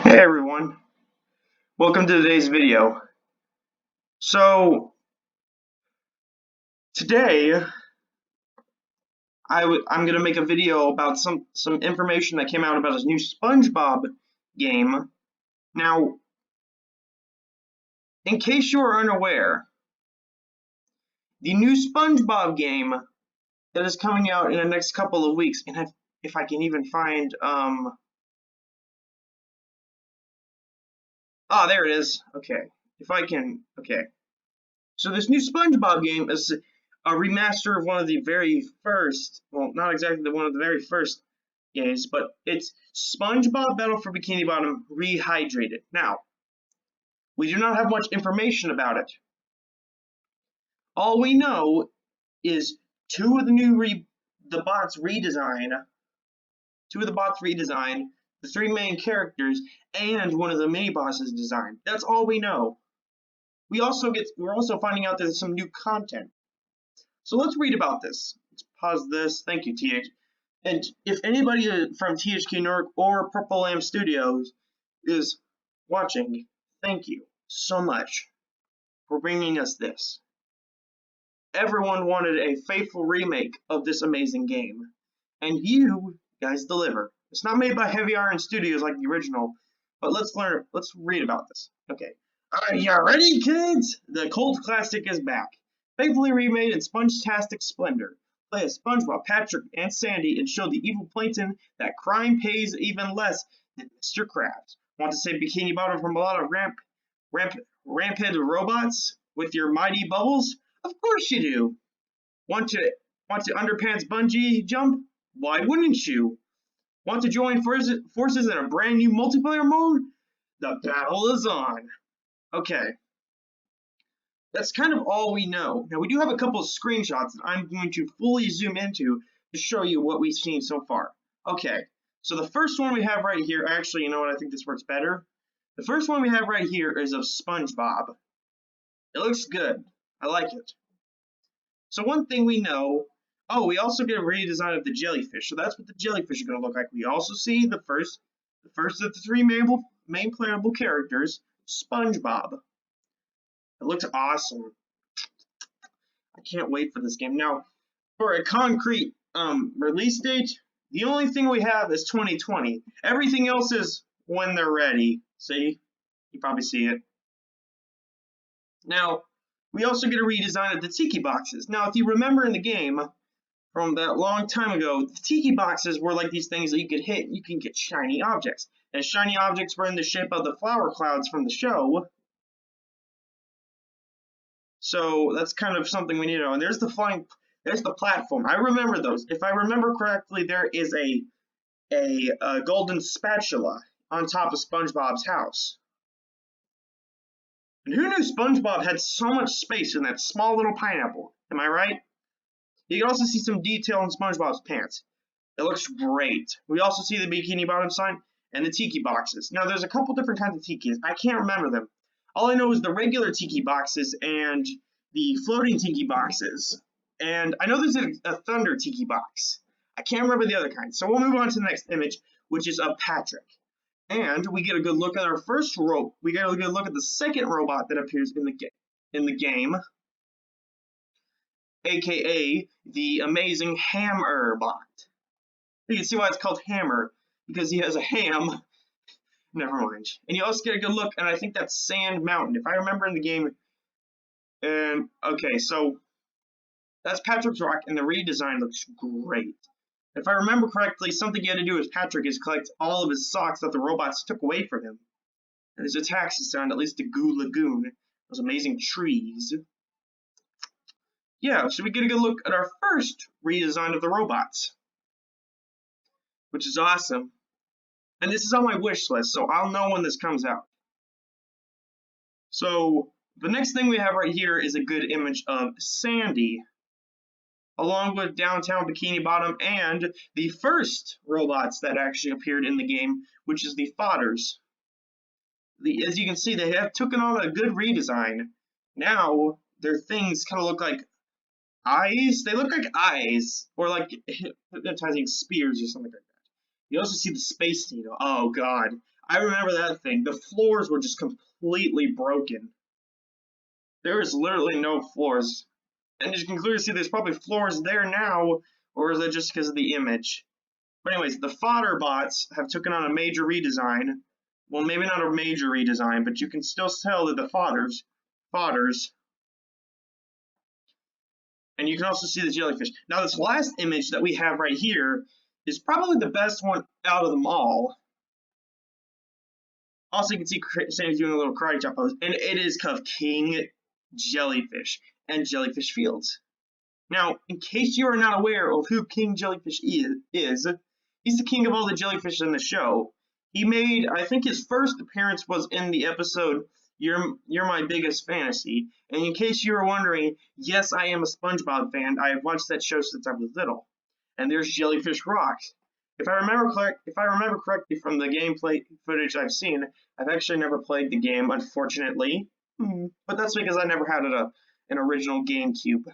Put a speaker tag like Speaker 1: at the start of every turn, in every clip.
Speaker 1: Hey everyone, welcome to today's video. So today I'm gonna make a video about some information that came out about this new SpongeBob game. Now, in case you are unaware, the new SpongeBob game that is coming out in the next couple of weeks, and if I can even find there it is. Okay, if I can. Okay, so this new SpongeBob game is a remaster of one of the very first, well, not exactly one of the very first games, but it's SpongeBob Battle for Bikini Bottom Rehydrated. Now, we do not have much information about it. All we know is two of the bots redesign, the three main characters, and one of the mini bosses design. That's all we know. We're also finding out there's some new content. So let's read about this. Let's pause this. Thank you, TH. And if anybody from THQ Nordic or Purple Lamb Studios is watching, thank you so much for bringing us this. Everyone wanted a faithful remake of this amazing game, and you guys deliver. It's not made by Heavy Iron Studios like the original, but let's read about this. Okay. Are you ready, kids? The cult classic is back. Faithfully remade in sponge-tastic splendor. Play as SpongeBob, Patrick, and Sandy and show the evil plankton that crime pays even less than Mr. Krabs. Want to save Bikini Bottom from a lot of rampant robots with your mighty bubbles? Of course you do. Want to underpants bungee jump? Why wouldn't you? Want to join forces in a brand new multiplayer mode? The battle is on. Okay. That's kind of all we know. Now, we do have a couple of screenshots that I'm going to fully zoom into to show you what we've seen so far. Okay, so the first one we have right here, actually, you know what, I think this works better. The first one we have right here is of SpongeBob. It looks good. I like it. So one thing we know, we also get a redesign of the jellyfish. So that's what the jellyfish are going to look like. We also see the first of the three main playable characters, SpongeBob. It looks awesome. I can't wait for this game. Now, for a concrete release date, the only thing we have is 2020. Everything else is when they're ready. See? You probably see it. Now, we also get a redesign of the tiki boxes. Now, if you remember in the game from that long time ago, the tiki boxes were like these things that you could hit and you can get shiny objects. And shiny objects were in the shape of the flower clouds from the show. So that's kind of something we need to know. And there's the platform. I remember those. If I remember correctly, there is a golden spatula on top of SpongeBob's house. And who knew SpongeBob had so much space in that small little pineapple? Am I right? You can also see some detail in SpongeBob's pants. It looks great. We also see the Bikini Bottom sign and the tiki boxes. Now, there's a couple different kinds of tikis. I can't remember them. All I know is the regular tiki boxes and the floating tiki boxes. And I know there's a thunder tiki box. I can't remember the other kind. So we'll move on to the next image, which is of Patrick. And we get a good look at our first rope. We get a good look at the second robot that appears in the game, aka the amazing Hammer bot. You can see why it's called Hammer, because he has a ham. Never mind. And you also get a good look, and I think that's Sand Mountain, if I remember in the game. And okay, so that's Patrick's rock, and the redesign looks great. If I remember correctly, something you had to do with Patrick is collect all of his socks that the robots took away from him. And his attacks is down at least to Goo Lagoon, those amazing trees. Yeah, so we get a good look at our first redesign of the robots, which is awesome. And this is on my wish list, so I'll know when this comes out. So the next thing we have right here is a good image of Sandy, along with downtown Bikini Bottom and the first robots that actually appeared in the game, which is the Fodders. As you can see, they have taken on a good redesign. Now their things kind of look like eyes. They look like eyes, or like hypnotizing spears or something like that. You also see the Space Needle. Oh god, I remember that thing. The floors were just completely broken. There is literally no floors. And you can clearly see there's probably floors there now, or is it just because of the image? But anyways, the fodder bots have taken on a major redesign. Well, maybe not a major redesign, but you can still tell that the fodders, and you can also see the jellyfish. Now, this last image that we have right here is probably the best one out of them all. Also, you can see Sandy's doing a little karate chop pose, and it is of King Jellyfish and Jellyfish Fields. Now, in case you are not aware of who King Jellyfish is, he's the king of all the jellyfish in the show. He made, I think his first appearance was in the episode You're My Biggest Fantasy. And in case you were wondering, yes, I am a SpongeBob fan. I have watched that show since I was little. And there's Jellyfish Rocks. If I remember correctly from the gameplay footage I've seen, I've actually never played the game, unfortunately. But that's because I never had an original GameCube.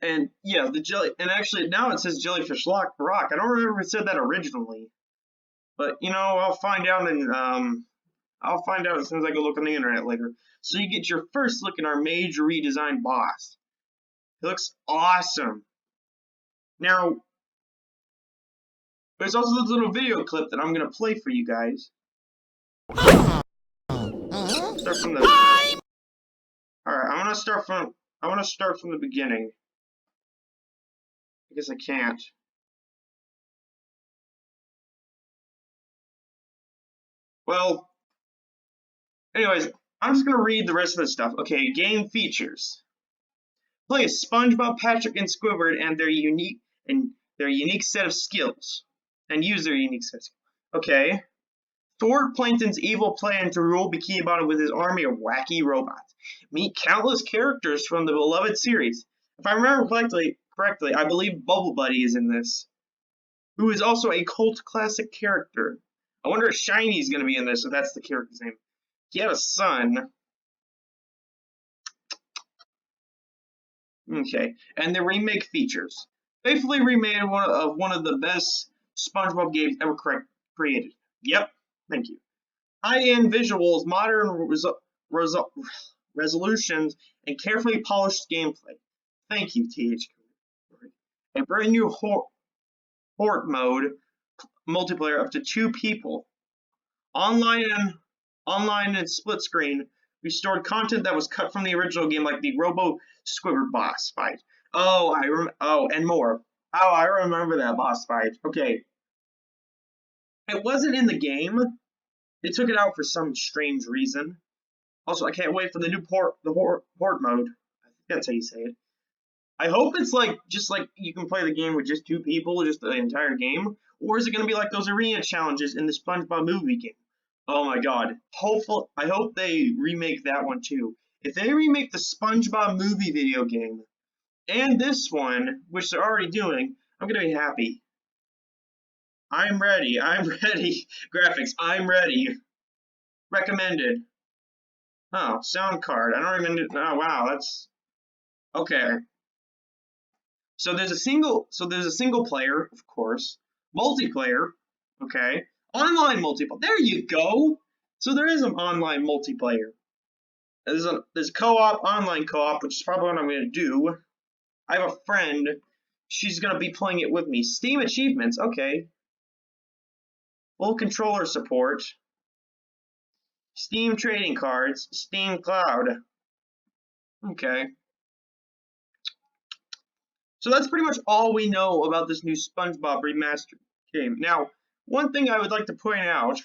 Speaker 1: And yeah, and actually now it says Jellyfish Rock. I don't remember if it said that originally, but I'll find out, and I'll find out as soon as I go look on the internet later. So you get your first look at our major redesigned boss. He looks awesome. Now, there's also this little video clip that I'm gonna play for you guys. Start from the. All right, I want to start from the beginning. I guess I can't. Well, anyways, I'm just going to read the rest of the stuff. Okay, game features. Play as SpongeBob, Patrick, and Squidward and their unique set of skills. And use their unique set of skills. Okay. Thwart Plankton's evil plan to rule Bikini Bottom with his army of wacky robots. Meet countless characters from the beloved series. If I remember correctly, I believe Bubble Buddy is in this, who is also a cult classic character. I wonder if Shiny's going to be in this, if that's the character's name. He had a son. Okay, and the remake features. Faithfully remade one of the best SpongeBob games ever created. Yep, thank you. High-end visuals, modern resolutions, and carefully polished gameplay. Thank you, THQ. A brand new Horde mode multiplayer up to 2 people. Online and split screen. Restored content that was cut from the original game, like the Robo Squidward boss fight. And more. Oh, I remember that boss fight. Okay. It wasn't in the game. They took it out for some strange reason. Also, I can't wait for the new Horde mode. I think that's how you say it. I hope it's just like you can play the game with just 2 people, just the entire game, or is it going to be like those arena challenges in the SpongeBob movie game? Oh my god. I hope they remake that one too. If they remake the SpongeBob movie video game and this one, which they're already doing, I'm going to be happy. I'm ready. Graphics, I'm ready. Recommended. Oh, sound card. I don't even. Oh wow, that's okay. So there's a single player, of course, multiplayer, okay, online multiplayer. There you go. So there is an online multiplayer. There's co-op, online co-op, which is probably what I'm going to do. I have a friend. She's going to be playing it with me. Steam achievements, okay. Full controller support. Steam trading cards. Steam Cloud. Okay. So that's pretty much all we know about this new SpongeBob remastered game. Now, one thing I would like to point out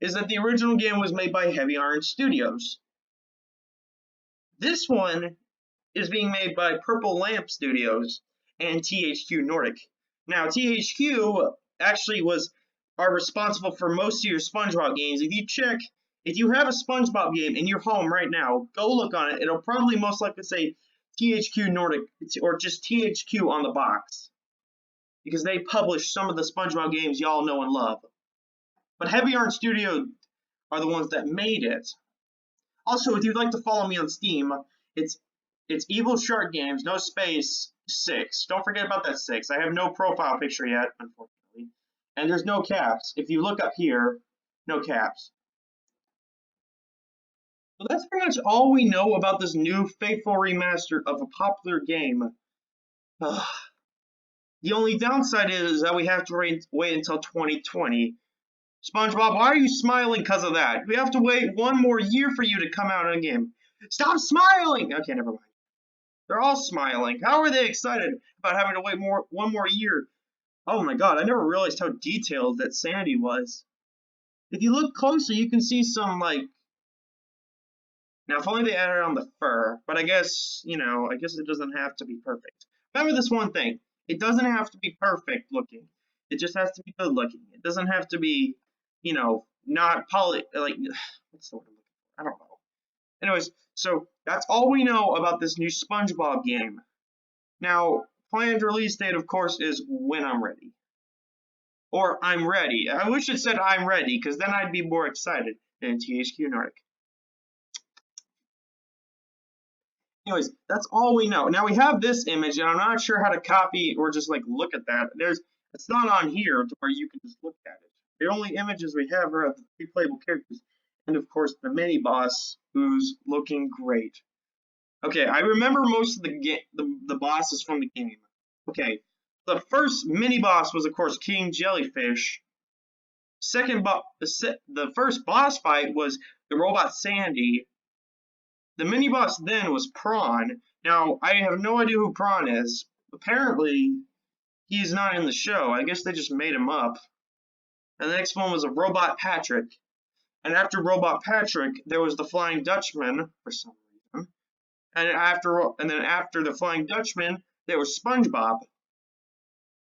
Speaker 1: is that the original game was made by Heavy Iron Studios. This one is being made by Purple Lamp Studios and THQ Nordic. Now, THQ actually are responsible for most of your SpongeBob games. If you have a SpongeBob game in your home right now, go look on it. It'll probably most likely say THQ Nordic, or just THQ on the box, because they publish some of the SpongeBob games y'all know and love. But Heavy Iron Studio are the ones that made it. Also, if you'd like to follow me on Steam, it's Evil Shark Games, no space, 6. Don't forget about that 6. I have no profile picture yet, unfortunately. And there's no caps. If you look up here, no caps. So that's pretty much all we know about this new faithful remaster of a popular game. Ugh. The only downside is that we have to wait until 2020. SpongeBob, why are you smiling because of that? We have to wait one more year for you to come out in a game. Stop smiling! Okay, never mind. They're all smiling. How are they excited about having to wait one more year? Oh my god, I never realized how detailed that Sandy was. If you look closer, you can see some, like... Now, if only they added on the fur, but I guess, I guess it doesn't have to be perfect. Remember this one thing. It doesn't have to be perfect looking. It just has to be good looking. It doesn't have to be, not what's the word I'm looking for? I don't know. Anyways, so that's all we know about this new SpongeBob game. Now, planned release date, of course, is when I'm ready. Or I'm ready. I wish it said I'm ready, because then I'd be more excited than THQ Nordic. Anyways, that's all we know. Now we have this image, and I'm not sure how to copy or just like look at that. It's not on here to where you can just look at it. The only images we have are of the three playable characters, and of course the mini boss, who's looking great. Okay, I remember most of the bosses from the game. Okay, the first mini boss was of course King Jellyfish. The first boss fight was the robot Sandy. The mini boss then was Prawn. Now, I have no idea who Prawn is. Apparently, he's not in the show. I guess they just made him up. And the next one was a Robot Patrick. And after Robot Patrick, there was the Flying Dutchman, for some reason. And then after the Flying Dutchman, there was SpongeBob.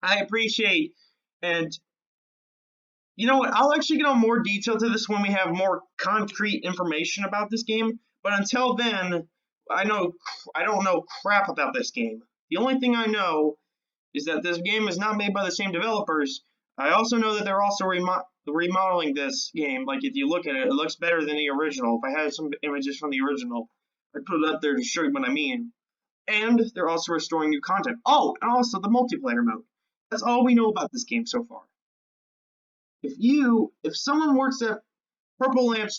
Speaker 1: I appreciate, and you know what, I'll actually get on more detail to this when we have more concrete information about this game. But until then, I don't know crap about this game. The only thing I know is that this game is not made by the same developers. I also know that they're also remodeling this game. Like, if you look at it, it looks better than the original. If I had some images from the original, I'd put it up there to show you what I mean. And they're also restoring new content. Oh, and also the multiplayer mode. That's all we know about this game so far. If someone works at Purple Lamp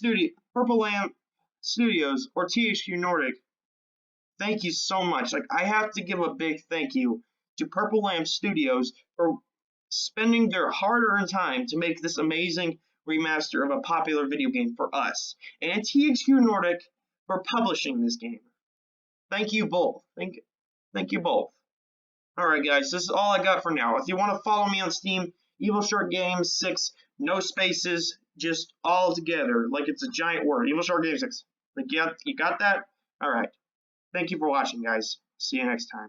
Speaker 1: Studios or THQ Nordic, thank you so much. Like, I have to give a big thank you to Purple Lamp Studios for spending their hard-earned time to make this amazing remaster of a popular video game for us, and THQ Nordic for publishing this game. Thank you both. Thank you both. Alright guys, this is all I got for now. If you want to follow me on Steam, Evil Short Games 6, no spaces, just all together, like it's a giant word. Evil Short Games 6. Like, you got that? Alright. Thank you for watching, guys. See you next time.